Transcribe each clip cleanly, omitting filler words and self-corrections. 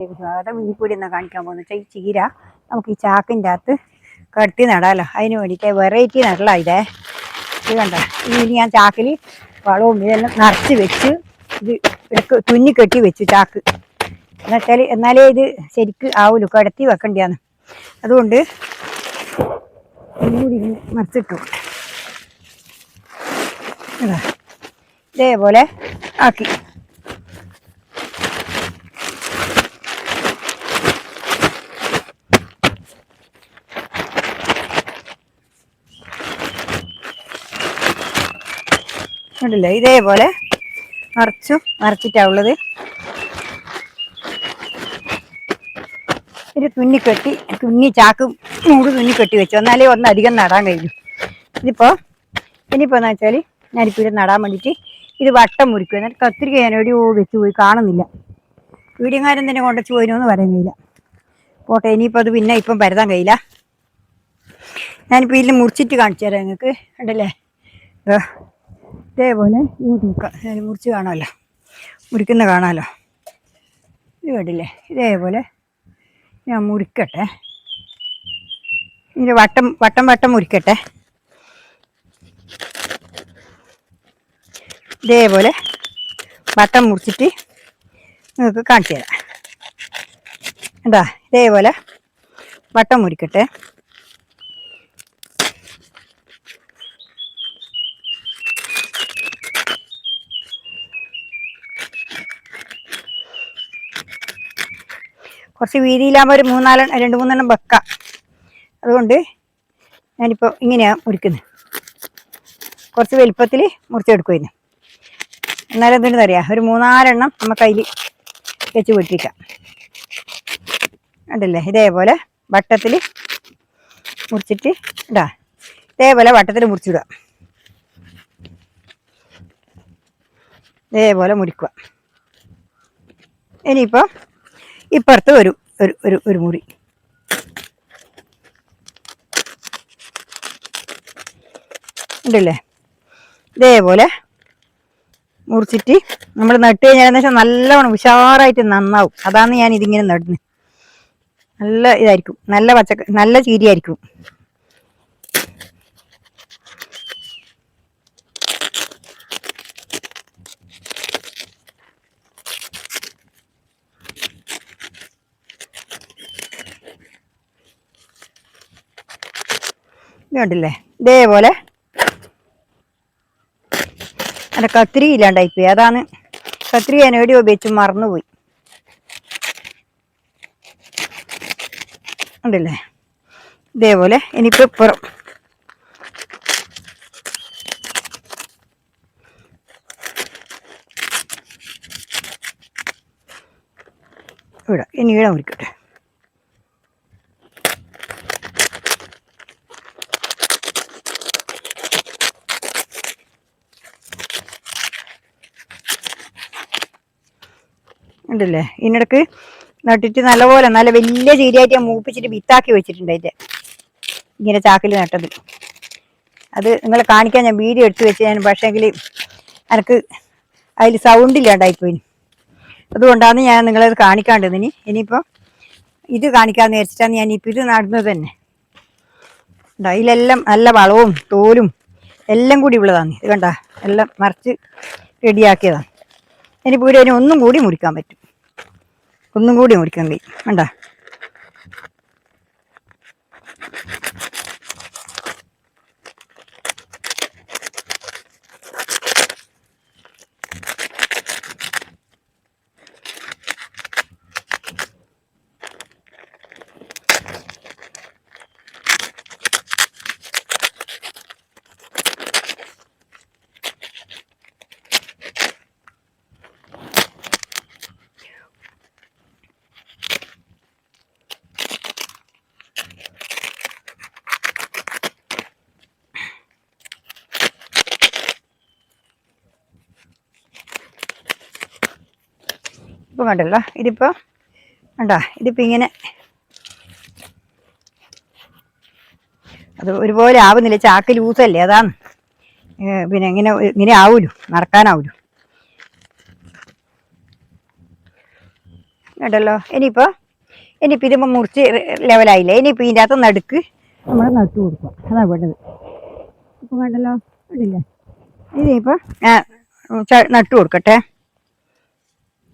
സ്വാഗതം. ഈ കൂടി എന്നാ കാണിക്കാൻ പോകുന്നത് വെച്ചാൽ ഈ ചീര നമുക്ക് ഈ ചാക്കിൻ്റെ അകത്ത് കടത്തി നടാമല്ലോ. അതിന് വേണ്ടിയിട്ട് വെറൈറ്റി നടല ഇത് കണ്ട. ഇനി ഞാൻ ചാക്കിൽ വളവും ഇതെല്ലാം നിറച്ച് വെച്ച് ഇത് തുന്നി കെട്ടി വെച്ചു ചാക്ക്. എന്നുവെച്ചാൽ എന്നാലേ ഇത് ശരിക്ക് ആവുള്ളൂ, കടത്തി വെക്കേണ്ടിയാണ്. അതുകൊണ്ട് ഒന്നുകൂടി മറിച്ചിട്ടു. ഇതേപോലെ ആക്കി. ഉണ്ടല്ലേ, ഇതേപോലെ നിറച്ചിട്ടാണുള്ളത്. ഇത് തുന്നി ചാക്ക് തുന്നിക്കെട്ടി വെച്ചു. എന്നാലേ ഒന്നധികം നടാൻ കഴിയും. ഇനിയിപ്പോൾ എന്ന് വെച്ചാൽ ഞാനിപ്പോൾ ഇത് നടാൻ വേണ്ടിയിട്ട് ഇത് വട്ടം മുറിക്കും. എന്നിട്ട് കത്തിരിക്ക ഞാൻ എവിടെയോ വെച്ച് പോയി, കാണുന്നില്ല. വീടിയങ്ങാരൻ തന്നെ കൊണ്ടുവച്ച് പോയിനോന്ന് പറയുന്നില്ല. പോട്ടെ, ഇനിയിപ്പോൾ അത് പിന്നെ ഇപ്പം പരതാൻ കഴിയില്ല. ഞാനിപ്പോൾ ഇതിൽ മുറിച്ചിട്ട് കാണിച്ചു തരാം നിങ്ങൾക്ക്. ഉണ്ടല്ലേ, ഇതേപോലെ ഇങ്ങോട്ട് മുറിക്കാം. ഞാൻ മുറിച്ച് കാണാമല്ലോ, മുറിക്കുന്ന കാണാമല്ലോ. ഇത് കണ്ടില്ലേ, ഇതേപോലെ ഞാൻ മുറിക്കട്ടെ. ഇതിന് വട്ടം മുറിക്കട്ടെ. ഇതേപോലെ വട്ടം മുറിച്ചിട്ട് നിങ്ങൾക്ക് കാണിച്ചു തരാം. എന്താ, ഇതേപോലെ വട്ടം മുറിക്കട്ടെ. കുറച്ച് വീതിയിലാകുമ്പോൾ ഒരു 2-3 വെക്കാം. അതുകൊണ്ട് ഞാനിപ്പോൾ ഇങ്ങനെയാണ് മുറിക്കുന്നത്. കുറച്ച് വലുപ്പത്തിൽ മുറിച്ചെടുക്കുമായിരുന്നു. എന്നാലും എന്തെങ്കിലും അറിയാം, ഒരു 3-4 നമുക്ക് അതിൽ വെച്ച് പിടിപ്പിക്കാം. ഉണ്ടല്ലേ, ഇതേപോലെ വട്ടത്തിൽ മുറിച്ചിട്ട് ഇതേപോലെ വട്ടത്തിൽ മുറിച്ചിടുക. ഇതേപോലെ മുറിക്കുക. ഇനിയിപ്പോൾ ഇപ്പുറത്ത് ഒരു മുറി. ഉണ്ടല്ലേ, ഇതേപോലെ മുറിച്ചിട്ട് നമ്മൾ നട്ട് കഴിഞ്ഞാൽ വെച്ചാൽ നല്ലവണ്ണം ഉഷാറായിട്ട് നന്നാവും. അതാണ് ഞാൻ ഇതിങ്ങനെ നടുന്നത്. നല്ല ഇതായിരിക്കും, നല്ല ചീരയായിരിക്കും. ഇതുണ്ടല്ലേ, ഇതേപോലെ എൻ്റെ കത്തിരി ഇല്ലാണ്ടായിപ്പോയി. അതാണ് കത്തിരി ഞാൻ എവിടെയോ ഉപയോഗിച്ച് മറന്നുപോയി. ഉണ്ടല്ലേ, ഇതേപോലെ ഇനിയിപ്പോൾ ഇപ്പുറം ഇനി ഈഴ മുറിക്കട്ടെ. ഉണ്ടല്ലേ, ഇതിനിടക്ക് നട്ടിട്ട് നല്ലപോലെ നല്ല വലിയ ചീരയായിട്ട് ഞാൻ മൂപ്പിച്ചിട്ട് വിത്താക്കി വെച്ചിട്ടുണ്ട്. അതിൻ്റെ ഇങ്ങനെ ചാക്കിൽ നട്ടത്. അത് നിങ്ങളെ കാണിക്കാൻ ഞാൻ വീഡിയോ എടുത്ത് വെച്ച് ഞാൻ, പക്ഷേങ്കിൽ എനിക്ക് അതിൽ സൗണ്ട് ഇല്ലാണ്ടായിപ്പോയി. അതുകൊണ്ടാണ് ഞാൻ നിങ്ങളത് കാണിക്കാണ്ടത്. ഇനിയിപ്പോൾ ഇത് കാണിക്കാമെന്ന് വിചാരിച്ചിട്ടാണ് ഞാനിപ്പോൾ ഇത് നടുന്നത് തന്നെ. അതിലെല്ലാം നല്ല വളവും തോലും എല്ലാം കൂടി ഉള്ളതാണ്. ഇത് കണ്ട, എല്ലാം മറിച്ച് റെഡിയാക്കിയതാണ്. ഇനിയിപ്പോൾ ഇതിനെ ഒന്നും കൂടി മുറിക്കാൻ പറ്റും. ഒന്നും കൂടി മുറിക്കാൻ കഴിയും. കണ്ട, ഇപ്പം കണ്ടല്ലോ. ഇതിപ്പോൾ ഇതിപ്പോൾ ഇങ്ങനെ അത് ഒരുപോലെ ആവുന്നില്ല. ചാക്ക് ലൂസല്ലേ, അതാണ്. പിന്നെ ഇങ്ങനെ ആവൂലു, നടക്കാനാവൂലു. കേട്ടല്ലോ. ഇനിയിപ്പോൾ ഇതിപ്പോൾ മുറിച്ച് ലെവലായില്ലേ. ഇനിയിപ്പോൾ ഇതിൻ്റെ അകത്ത് നടുക്ക് നമ്മൾ നട്ടു കൊടുക്കുക. അതാണ് വേണ്ടത്. ഇപ്പം കണ്ടല്ലോ, കണ്ടില്ലേ? ഇനിയിപ്പോൾ നട്ടു കൊടുക്കട്ടെ.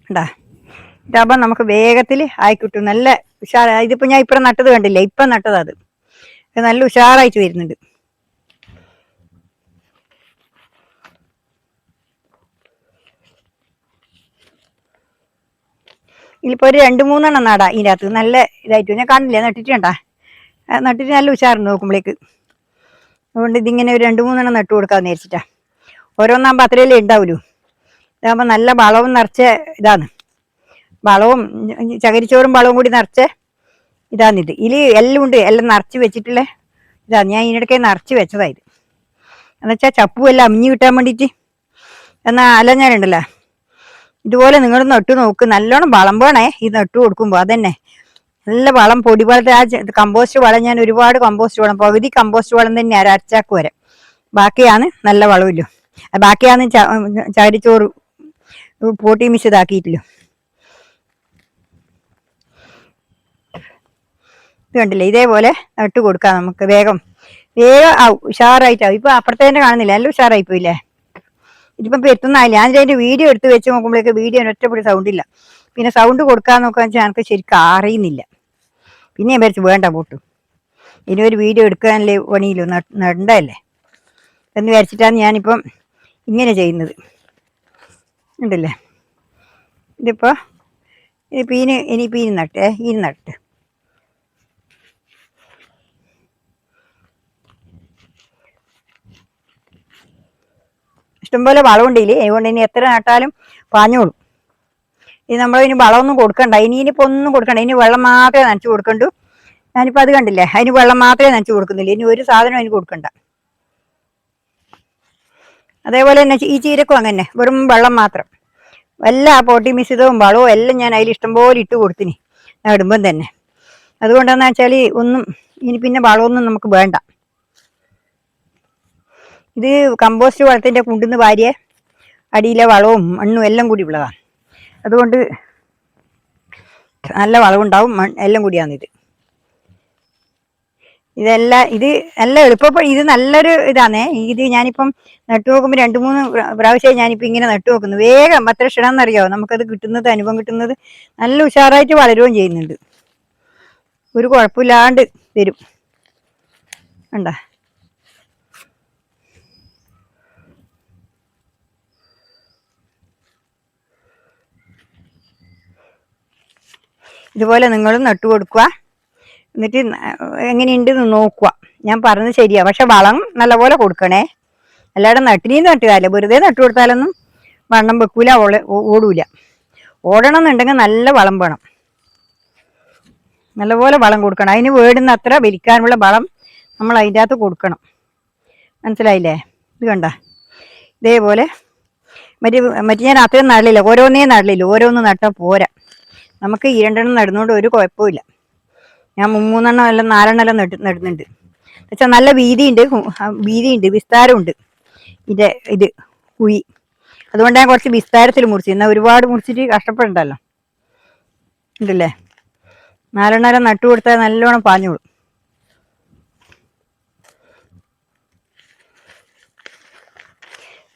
ഉണ്ടാ ഇതാകുമ്പോൾ നമുക്ക് വേഗത്തിൽ ആയിക്കിട്ടും. നല്ല ഉഷാർ. ഇതിപ്പോൾ ഞാൻ ഇപ്പം നട്ടത് കണ്ടില്ലേ, ഇപ്പം നട്ടതാ അത്. നല്ല ഉഷാറായിട്ട് വരുന്നുണ്ട്. ഇതിലിപ്പോൾ ഒരു 2-3 നടാം ഇതിൻ്റെ അകത്ത്. നല്ല ഇതായിട്ട് ഞാൻ കാണില്ലേ, നട്ടിട്ടുണ്ടാ. നട്ടിട്ട് നല്ല ഉഷാറുണ്ട് നോക്കുമ്പോഴേക്ക്. അതുകൊണ്ട് ഇതിങ്ങനെ ഒരു 2-3 നട്ടു കൊടുക്കാമെന്ന് വിചാരിച്ചിട്ടാ. ഓരോന്നാകുമ്പോൾ അത്രയല്ലേ ഉണ്ടാവുള്ളൂ. ഇതാകുമ്പോൾ നല്ല വളവും നിറച്ച ഇതാണ്. വളവും ചകിരിച്ചോറും വളവും കൂടി നിറച്ച ഇതാണിത്. ഇതിൽ എല്ലാം ഉണ്ട്. എല്ലാം നിറച്ച് വെച്ചിട്ടുള്ള ഇതാണ്. ഞാൻ ഇതിനിടയ്ക്ക് നിറച്ച് വെച്ചതായത്. എന്നുവെച്ചാൽ ചപ്പുമെല്ലാം അമിഞ്ഞ് കിട്ടാൻ വേണ്ടിയിട്ട്. എന്നാൽ അലഞ്ഞാലുണ്ടല്ലോ, ഇതുപോലെ നിങ്ങൾ നട്ടു നോക്ക്. നല്ലോണം വളം വേണേ ഈ നട്ടു കൊടുക്കുമ്പോൾ. അതന്നെ നല്ല വളം, പൊടി പോലത്തെ ആ കമ്പോസ്റ്റ് വളം. ഞാൻ ഒരുപാട് കമ്പോസ്റ്റ് വളം, പകുതി കമ്പോസ്റ്റ് വളം തന്നെ അരച്ചാക്ക് വരെ. ബാക്കിയാണ് നല്ല വളമില്ലോ. ബാക്കിയാണ് ചകിരിച്ചോറ് പോട്ടി മിക്സ് ഇതാക്കിയിട്ടില്ലോ. ഇത് കണ്ടില്ലേ, ഇതേപോലെ നട്ട് കൊടുക്കാം നമുക്ക്. വേഗം ആവും, ഉഷാറായിട്ടാവും. ഇപ്പൊ അപ്പുറത്തേന്റെ കാണുന്നില്ല, എല്ലാം ഉഷാറായി പോയില്ലേ. ഇതിപ്പം എത്തുന്നായില്ല. ഞാൻ അതിന്റെ വീഡിയോ എടുത്ത് വെച്ച് നോക്കുമ്പോഴേക്ക് വീഡിയോ ഒറ്റപ്പൊടി സൗണ്ട് ഇല്ല. പിന്നെ സൗണ്ട് കൊടുക്കാൻ നോക്കാന്ന് വെച്ചാൽ എനിക്ക് ശരിക്കും അറിയുന്നില്ല. പിന്നെ ഞാൻ വിചാരിച്ചു വേണ്ട പോട്ടു, ഇനി ഒരു വീഡിയോ എടുക്കാനല്ലേ പണിയില്ലോ, നടണ്ടല്ലേ എന്ന് വിചാരിച്ചിട്ടാണ് ഞാനിപ്പം ഇങ്ങനെ ചെയ്യുന്നത്. ഉണ്ടല്ലേ, ഇതിപ്പോൾ ഇനി പീന് നട്ടേ. ഈന് നട്ട് ഇഷ്ടംപോലെ വളമുണ്ടില്ലേ. അതുകൊണ്ട് ഇനി എത്ര നട്ടാലും പാഞ്ഞോളും. ഇത് നമ്മളിനി വളമൊന്നും കൊടുക്കണ്ട. ഇനിയിപ്പോൾ ഒന്നും കൊടുക്കണ്ട. ഇനി വെള്ളം മാത്രമേ നനച്ചു കൊടുക്കണ്ടു. ഞാനിപ്പോൾ അത് കണ്ടില്ലേ, അതിന് വെള്ളം മാത്രമേ നനച്ചു കൊടുക്കുന്നില്ല. ഇനി ഒരു സാധനം അതിന് കൊടുക്കണ്ട. അതേപോലെ തന്നെ ഈ ചീരക്കും അങ്ങനെ വെറും വെള്ളം മാത്രം. എല്ലാ പോട്ടി മിശ്രിതവും വളവും എല്ലാം ഞാൻ അതിൽ ഇഷ്ടംപോലെ ഇട്ട് കൊടുത്തിന് നടുമ്പം തന്നെ. അതുകൊണ്ടാന്ന് വെച്ചാൽ ഒന്നും ഇനി പിന്നെ വളമൊന്നും നമുക്ക് വേണ്ട. ഇത് കമ്പോസ്റ്റ് വളത്തിൻ്റെ കുണ്ടുന്ന് വാരിയ അടിയിലെ വളവും മണ്ണും എല്ലാം കൂടി ഉള്ളതാണ്. അതുകൊണ്ട് നല്ല വളവുണ്ടാവും. എല്ലാം കൂടിയാണിത്. ഇത് നല്ല എളുപ്പം. ഇത് നല്ലൊരു ഇതാണേ. ഇത് ഞാനിപ്പം നട്ടു നോക്കുമ്പോൾ 2-3 പ്രാവശ്യമായി ഞാനിപ്പോൾ ഇങ്ങനെ നട്ടു നോക്കുന്നു. വേഗം അത്ര ക്ഷണമെന്നറിയാമോ നമുക്കത് കിട്ടുന്നത്, അനുഭവം കിട്ടുന്നത്. നല്ല ഉഷാറായിട്ട് വളരുകയും ചെയ്യുന്നുണ്ട്. ഒരു കുഴപ്പമില്ലാണ്ട് വരും. കണ്ടാ, ഇതുപോലെ നിങ്ങളും നട്ടു കൊടുക്കുക. എന്നിട്ട് എങ്ങനെയുണ്ടെന്ന് നോക്കുക. ഞാൻ പറഞ്ഞത് ശരിയാ, പക്ഷെ വളം നല്ലപോലെ കൊടുക്കണേ. അല്ലാതെ നട്ടിനീന്ന് നട്ടുകാരല്ല, വെറുതെ നട്ടു കൊടുത്താലൊന്നും വണ്ണം വെക്കൂല, ഓടൂല. ഓടണം എന്നുണ്ടെങ്കിൽ നല്ല വളം വേണം. നല്ലപോലെ വളം കൊടുക്കണം. അതിന് വേണ്ടുന്ന അത്ര വലിക്കാനുള്ള വളം നമ്മൾ അതിൻ്റെ അകത്ത് കൊടുക്കണം. മനസ്സിലായില്ലേ? ഇത് കണ്ട, ഇതേപോലെ മറ്റേ ഞാൻ അത്രയും നടലില്ല, ഓരോന്നേ നടലില്ല. ഓരോന്നും നട്ടാൽ പോരാ. നമുക്ക് 2 നടുന്നോണ്ട് ഒരു കുഴപ്പമില്ല. ഞാൻ 3 അല്ല 4 എല്ലാം നടുന്നുണ്ട്. എന്നുവെച്ചാൽ നല്ല വീതിയുണ്ട്, വിസ്താരമുണ്ട് ഇത് കുഴി. അതുകൊണ്ട് ഞാൻ കുറച്ച് വിസ്താരത്തിൽ മുറിച്ചു. എന്നാൽ ഒരുപാട് മുറിച്ചിട്ട് കഷ്ടപ്പെടണ്ടല്ലോ. ഉണ്ടല്ലേ, 4 നട്ടു കൊടുത്താൽ നല്ലോണം പാഞ്ഞോളും.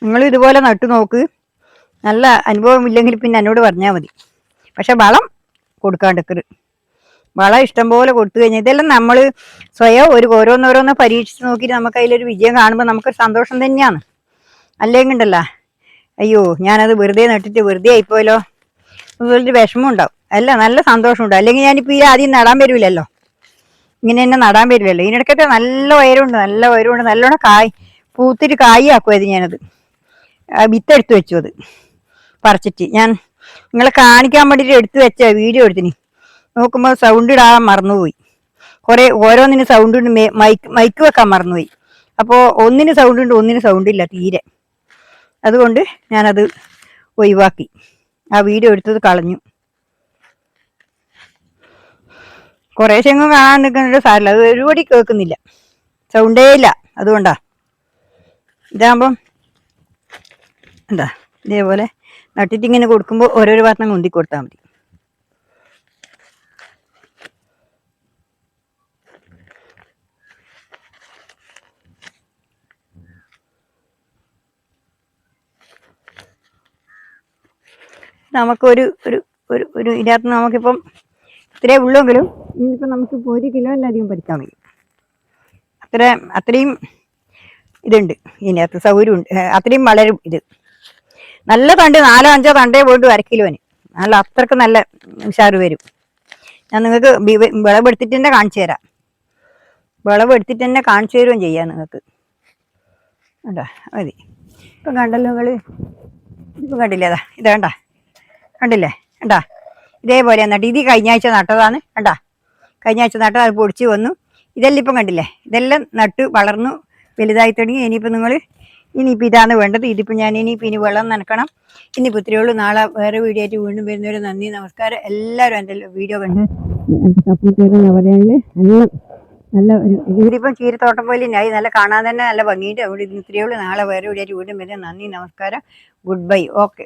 നിങ്ങൾ ഇതുപോലെ നട്ടു നോക്ക്. നല്ല അനുഭവം ഇല്ലെങ്കിൽ പിന്നെ എന്നോട് പറഞ്ഞാൽ മതി. പക്ഷെ വളം കൊടുക്കാണ്ടിക്കരുത്. വളം ഇഷ്ടംപോലെ കൊടുത്തു കഴിഞ്ഞാൽ ഇതെല്ലാം നമ്മൾ സ്വയം ഓരോന്നോരോന്ന് പരീക്ഷിച്ച് നോക്കിയിട്ട് നമുക്ക് അതിലൊരു വിജയം കാണുമ്പോൾ നമുക്കൊരു സന്തോഷം തന്നെയാണ്. അല്ലെങ്കിൽ ഉണ്ടല്ലോ, അയ്യോ ഞാനത് വെറുതെ നട്ടിട്ട് വെറുതെ ആയിപ്പോയല്ലോ, ഒരു വിഷമം ഉണ്ടാവും. അല്ല, നല്ല സന്തോഷം ഉണ്ടാവും. അല്ലെങ്കിൽ ഞാനിപ്പോൾ ഈ ആദ്യം നടാൻ വരില്ലല്ലോ, ഇങ്ങനെ തന്നെ നടാൻ വരില്ലല്ലോ. ഇതിനിടയ്ക്കൊക്കെ നല്ല ഉയരമുണ്ട്, നല്ലോണം പൂത്തിട്ട് കായ് ആക്കുമായത്. ഞാനത് വിത്തെടുത്ത് വെച്ചു. അത് പറിച്ചിട്ട് ഞാൻ നിങ്ങളെ കാണിക്കാൻ വേണ്ടിയിട്ട് എടുത്ത് വെച്ച വീഡിയോ എടുത്തിന്. നോക്കുമ്പോൾ സൗണ്ട് ഇടാൻ മറന്നുപോയി. ഓരോന്നിനും സൗണ്ട് ഉണ്ട്. മൈക്ക് വെക്കാൻ മറന്നുപോയി. അപ്പോൾ ഒന്നിന് സൗണ്ട് ഉണ്ട്, ഒന്നിന് സൗണ്ട് ഇല്ല തീരെ. അതുകൊണ്ട് ഞാനത് ഒഴിവാക്കി. ആ വീഡിയോ എടുത്തത് കളഞ്ഞു. കുറേശ്ശെങ്ങും കാണാൻ നിൽക്കുന്നുണ്ട്, സാരില്ല. അത് ഒരുപടി കേൾക്കുന്നില്ല, സൗണ്ടേ ഇല്ല. അതുകൊണ്ടാ. ഇതാകുമ്പം എന്താ ഇതേപോലെ നട്ടിട്ട് ഇങ്ങനെ കൊടുക്കുമ്പോൾ ഓരോരോ ഭാഗത്തും കൊണ്ടി കൊടുത്താൽ മതി. നമുക്കൊരു ഒരു ഒരു ഒരു ഇതിനകത്ത് നമുക്കിപ്പം ഇത്രേ ഉള്ളെങ്കിലും ഇനിയിപ്പോൾ നമുക്കിപ്പോൾ 1 കിലോയിലധികം പറിക്കാൻ കഴിയും. അത്രയും ഇതുണ്ട് ഇതിനകത്ത്, സൗകര്യമുണ്ട്. അത്രയും വളരും. ഇത് നല്ല തണ്ട് 4-5 തണ്ടേ പോയിട്ട് 1 കിലോന് നല്ല അത്രക്ക് നല്ല ഉഷാറ് വരും. ഞാൻ നിങ്ങൾക്ക് വിളവെടുത്തിട്ട് തന്നെ കാണിച്ചു തരാം. വിളവെടുത്തിട്ട് തന്നെ കാണിച്ചു തരുകയും ചെയ്യാം നിങ്ങൾക്ക്. കണ്ടാ മതി. ഇപ്പം കണ്ടല്ലോ നിങ്ങൾ, ഇപ്പം കണ്ടില്ലേ? അതാ ഇത് കണ്ടില്ലേ? കണ്ടാ ഇതേപോലെ നട്ട്. ഇത് കഴിഞ്ഞ ആഴ്ച നട്ടതാണ്. കണ്ടാ കഴിഞ്ഞ ആഴ്ച നട്ടത്, അത് പൊടിച്ച് വന്നു. ഇതെല്ലാം ഇപ്പം കണ്ടില്ലേ? ഇതെല്ലാം നട്ട് വളർന്നു വലുതായി തുടങ്ങി. ഇനിയിപ്പോൾ ഇതാണ് വേണ്ടത്. ഇതിപ്പോൾ ഞാൻ ഇനി വെള്ളം നനക്കണം. ഇനിയിപ്പോൾ ഇത്രയേ ഉള്ളൂ. നാളെ വേറെ വീഡിയോ ആയിട്ട് വീണ്ടും വരുന്നവരെ നന്ദി, നമസ്കാരം. എല്ലാവരും എൻ്റെ വീഡിയോ കണ്ട് സപ്പോർട്ട് ചെയ്തെന്ന് പറയാനുള്ള നല്ല ഒരു ഇതിപ്പം ചീരത്തോട്ടം പോലെ ആയി. നല്ല കാണാൻ തന്നെ നല്ല ഭംഗിയുണ്ട്. അവിടെ ഇത്രയേ ഉള്ളൂ. നാളെ വേറെ വീഡിയോ ആയിട്ട് വീണ്ടും വരുന്നത്. നന്ദി, നമസ്കാരം, ഗുഡ് ബൈ. ഓക്കെ.